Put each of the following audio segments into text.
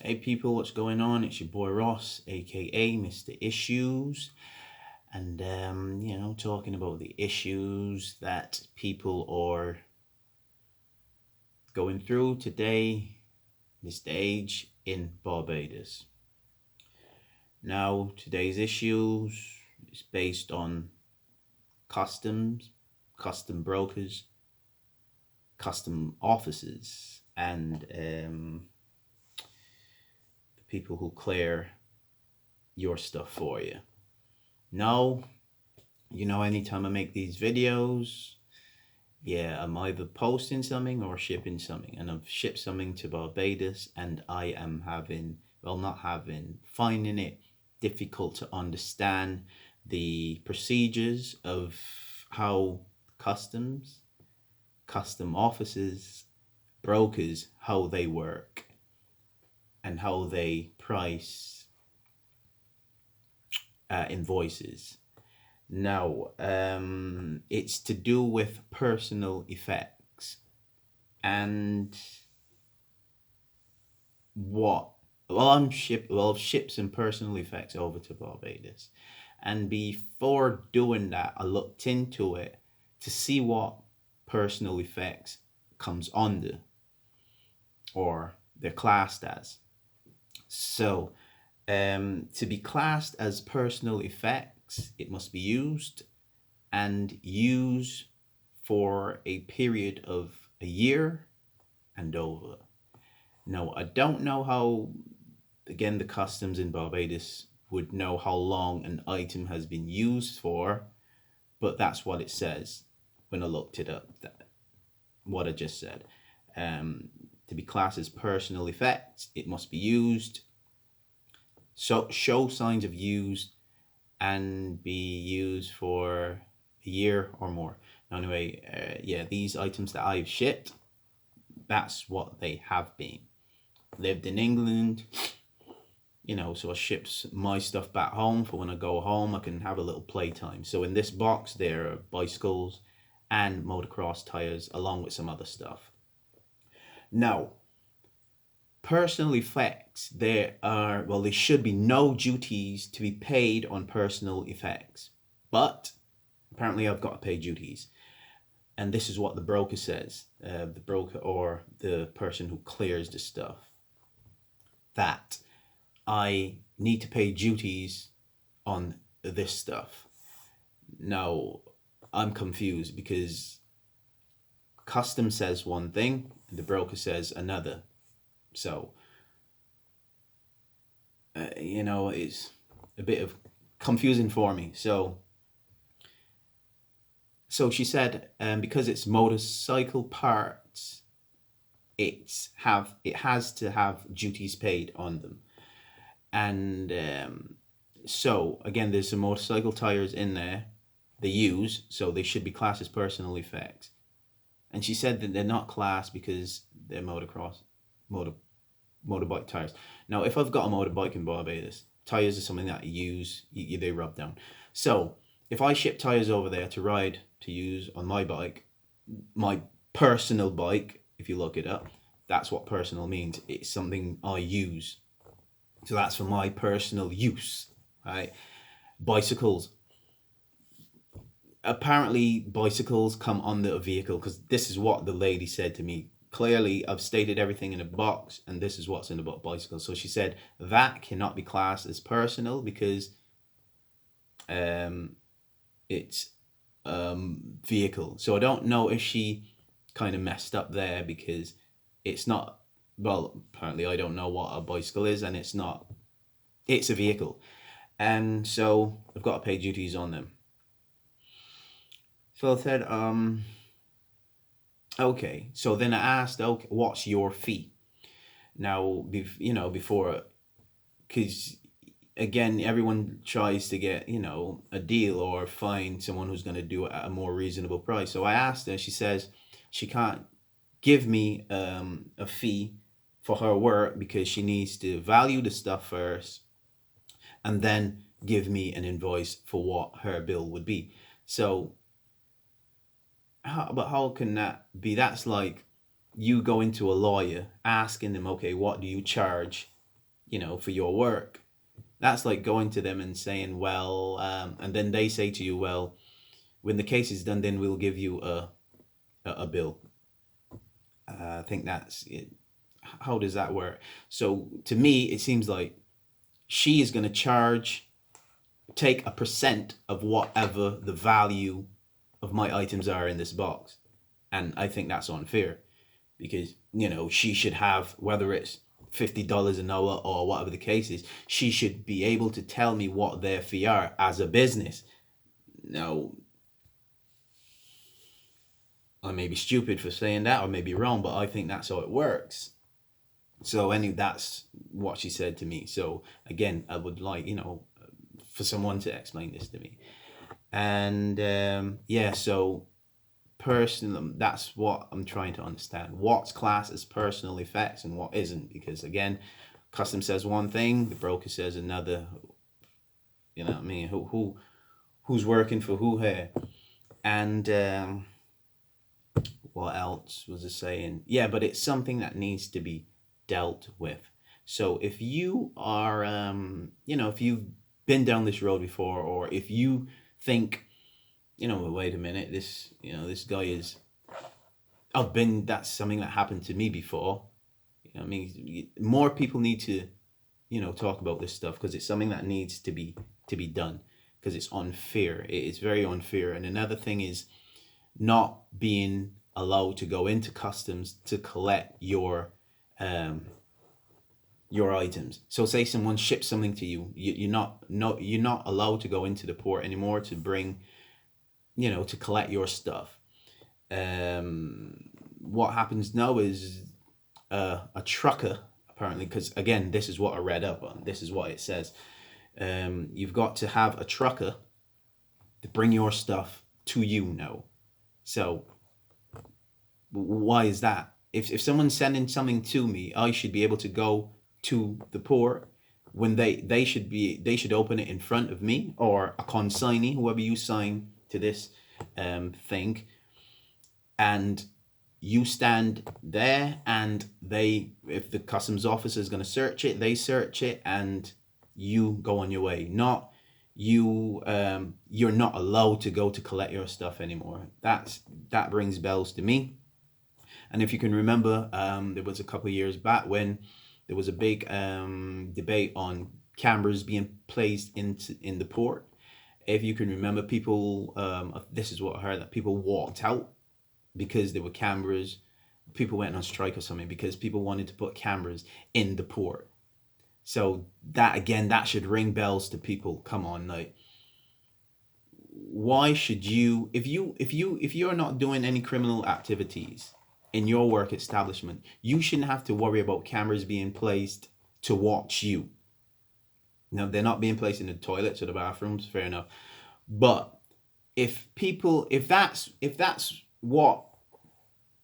Hey people, what's going on? It's your boy Ross, aka Mr. Issues, and talking about the issues that people are going through today, this age in Barbados. Now, today's issues is based on customs, custom brokers, custom officers, and the people who clear your stuff for you. Now, anytime I make these videos, yeah, I'm either posting something or shipping something. And I've shipped something to Barbados and I am finding it difficult to understand the procedures of how customs, custom offices, brokers, how they work and how they price invoices. Now, it's to do with personal effects and what. Well, I've shipped some personal effects over to Barbados, and before doing that, I looked into it to see what personal effects comes under or they're classed as. So, to be classed as personal effects, it must be used and use for a period of a year and over. Now, I don't know how, again, the customs in Barbados would know how long an item has been used for, but that's what it says when I looked it up, what I just said. To be classed as personal effects, it must be used, so show signs of use, and be used for a year or more. Now, anyway, these items that I've shipped, that's what they have been. Lived in England, so I shipped my stuff back home for when I go home, I can have a little playtime. So in this box, there are bicycles and motocross tires, along with some other stuff. Now, personal effects, there should be no duties to be paid on personal effects. But apparently I've got to pay duties. And this is what the broker says, the broker or the person who clears the stuff, that I need to pay duties on this stuff. Now, I'm confused because custom says one thing and the broker says another. So, it's a bit of confusing for me. So she said, because it's motorcycle parts, it has to have duties paid on them. And so again, there's some motorcycle tires in there they use, so they should be classed as personal effects. And she said that they're not classed because they're motorbike tires. Now, if I've got a motorbike in Barbados, tires are something that they rub down. So if I ship tires over there to use on my bike, my personal bike, if you look it up, that's what personal means. It's something I use. So that's for my personal use, right? Bicycles. Apparently, bicycles come under a vehicle, because this is what the lady said to me. Clearly, I've stated everything in a box, and this is what's in the box, bicycles. So she said that cannot be classed as personal because it's vehicle. So I don't know if she kind of messed up there, because it's not, well, apparently I don't know what a bicycle is, and it's a vehicle. And so I've got to pay duties on them. So I said, okay. So then I asked, okay, what's your fee? Now, before, because again, everyone tries to get, a deal or find someone who's going to do it at a more reasonable price. So I asked her, she says she can't give me a fee for her work because she needs to value the stuff first and then give me an invoice for what her bill would be. So, how can that be? That's like you going to a lawyer asking them, okay, what do you charge for your work. That's like going to them and saying, well, and then they say to you, well, when the case is done, then we'll give you a bill. I think that's it. How does that work? So to me, it seems like she is going to take a percent of whatever the value of my items are in this box. And I think that's unfair because, she should have, whether it's $50 an hour or whatever the case is, she should be able to tell me what their fee are as a business. Now, I may be stupid for saying that or maybe wrong, but I think that's how it works. So that's what she said to me. So again, I would like, for someone to explain this to me. And yeah, so personal, that's what I'm trying to understand. What's classed as personal effects and what isn't? Because again, custom says one thing, the broker says another. You know what I mean? Who's working for who here? And what else was I saying? Yeah, but it's something that needs to be dealt with. So if you are, if you've been down this road before, or if you think, wait a minute, this guy is, that's something that happened to me before. I mean, more people need to, talk about this stuff because it's something that needs to be done because it's unfair. It is very unfair. And another thing is not being allowed to go into customs to collect your items. So say someone ships something to you, you're not allowed to go into the port anymore to bring, to collect your stuff. What happens now is a trucker, apparently, because again, this is what I read up on, this is what it says. You've got to have a trucker to bring your stuff to you now. So why is that? If someone's sending something to me, I should be able to go to the port when they should open it in front of me, or a consignee, whoever you sign to this thing, and you stand there, and if the customs officer is going to search it, they search it, and you go on your way. Not you, you're not allowed to go to collect your stuff anymore. That rings bells to me. And if you can remember, there was a couple of years back when there was a big debate on cameras being placed in the port. If you can remember, people, this is what I heard, that people walked out because there were cameras. People went on strike or something because people wanted to put cameras in the port. So that, again, that should ring bells to people. Come on, like, why should you, if you're not doing any criminal activities in your work establishment, you shouldn't have to worry about cameras being placed to watch you. Now, they're not being placed in the toilets or the bathrooms, fair enough. But if that's what,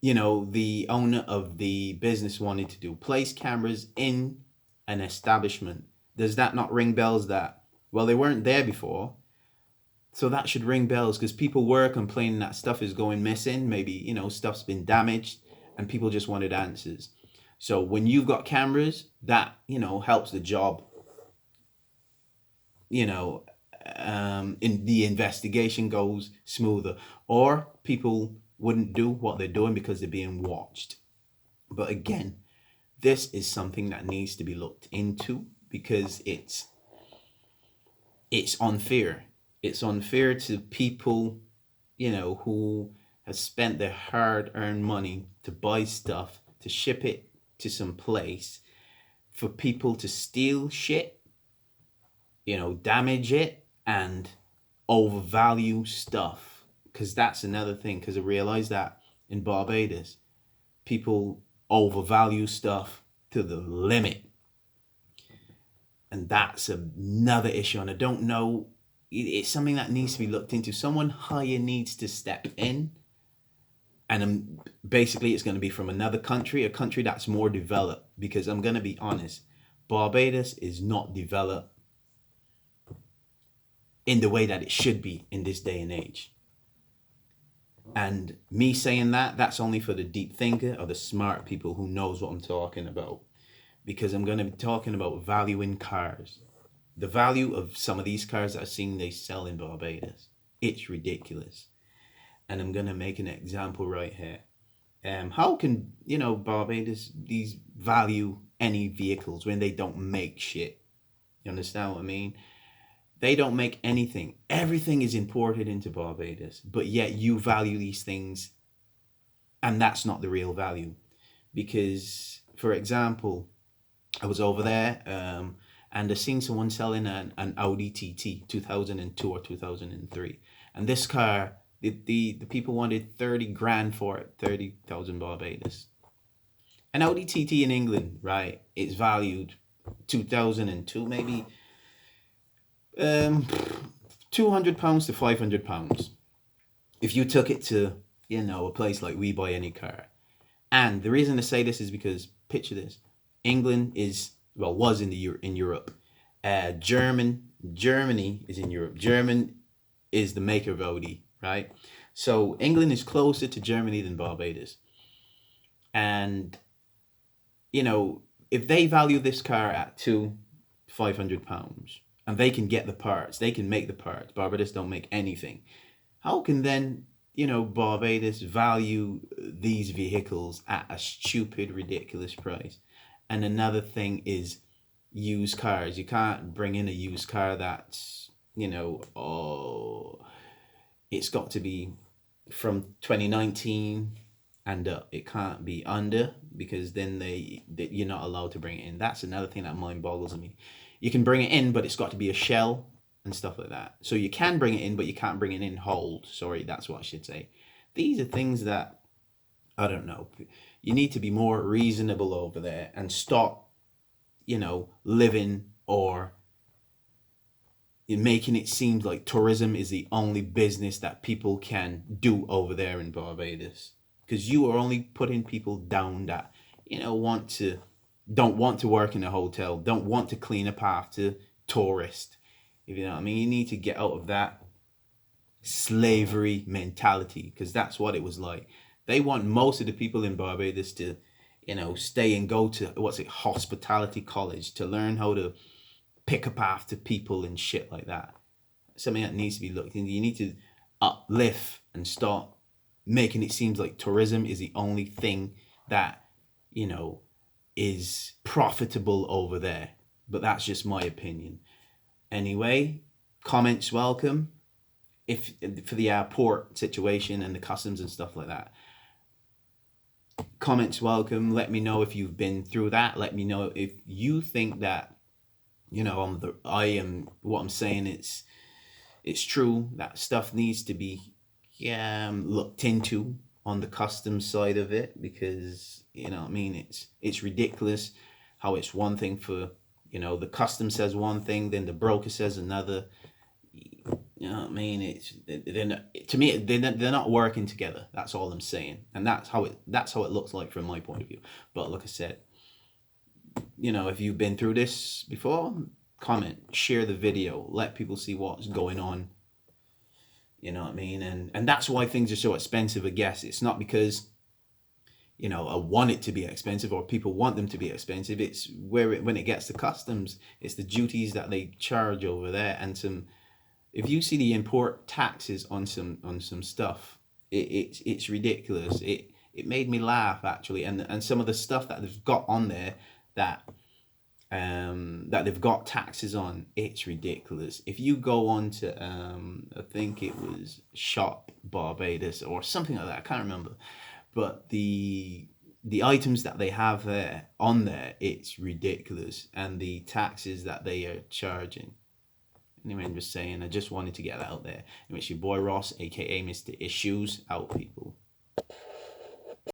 the owner of the business wanted to do, place cameras in an establishment, does that not ring bells that, well, they weren't there before? So that should ring bells because people were complaining that stuff is going missing. Maybe, stuff's been damaged and people just wanted answers. So when you've got cameras, that, helps the job, in the investigation goes smoother, or people wouldn't do what they're doing because they're being watched. But again, this is something that needs to be looked into because it's unfair. It's unfair to people, who have spent their hard-earned money to buy stuff, to ship it to some place, for people to steal shit, damage it, and overvalue stuff. Because that's another thing, because I realized that in Barbados, people overvalue stuff to the limit. And that's another issue. And I don't know, it's something that needs to be looked into. Someone higher needs to step in. And basically, it's going to be from another country, a country that's more developed. Because I'm going to be honest, Barbados is not developed in the way that it should be in this day and age. And me saying that, that's only for the deep thinker or the smart people who knows what I'm talking about. because I'm going to be talking about value in cars. The value of some of these cars that I've seen they sell in Barbados. It's ridiculous. And I'm going to make an example right here. How can, Barbados, these value any vehicles when they don't make shit? You understand what I mean? They don't make anything. Everything is imported into Barbados, but yet you value these things, and that's not the real value. Because, for example, I was over there, and I seen someone selling an Audi TT 2002 or 2003, and this car, the people wanted 30 grand for it, 30,000 Barbados. An Audi TT in England, right? It's valued 2002 maybe, um, £200 to £500. If you took it to, a place like We Buy Any Car. And the reason to say this is because, picture this: England was in Europe. Germany is in Europe. German is the maker of Audi, right? So England is closer to Germany than Barbados. And if they value this car at £500, and they can get the parts, they can make the parts. Barbados don't make anything. How can then Barbados value these vehicles at a stupid, ridiculous price? And another thing is used cars. You can't bring in a used car that's, it's got to be from 2019 and up. It can't be under, because then you're not allowed to bring it in. That's another thing that mind boggles me. You can bring it in, but it's got to be a shell and stuff like that. So you can bring it in, but you can't bring it in whole. Sorry, that's what I should say. These are things that, I don't know. You need to be more reasonable over there and stop, living or making it seem like tourism is the only business that people can do over there in Barbados. Because you are only putting people down that, don't want to work in a hotel, don't want to clean up after tourists. If you know what I mean, you need to get out of that slavery mentality, because that's what it was like. They want most of the people in Barbados to, stay and go to hospitality college to learn how to pick up after people and shit like that. Something that needs to be looked into. You need to uplift and start making it seem like tourism is the only thing that, is profitable over there. But that's just my opinion. Anyway, comments welcome. If for the port situation and the customs and stuff like that, comments welcome. Let me know if you've been through that. Let me know if you think that, what I'm saying, it's true. That stuff needs to be looked into on the customs side of it, because it's ridiculous how it's one thing for, the custom says one thing, then the broker says another. It's to me they're not working together. That's all I'm saying, and that's how it looks like from my point of view. But like I said, if you've been through this before, comment, share the video, let people see what's going on. And that's why things are so expensive. I guess it's not because I want it to be expensive or people want them to be expensive. It's when it gets to customs, it's the duties that they charge over there, and if you see the import taxes on some stuff, it's ridiculous. It made me laugh, actually, and some of the stuff that they've got on there that they've got taxes on, it's ridiculous. If you go on to I think it was Shop Barbados or something like that, I can't remember, but the items that they have on there, it's ridiculous, and the taxes that they are charging. Anyway, I'm just saying, I just wanted to get that out there. And it's your boy Ross, aka Mr. Issues, out, people.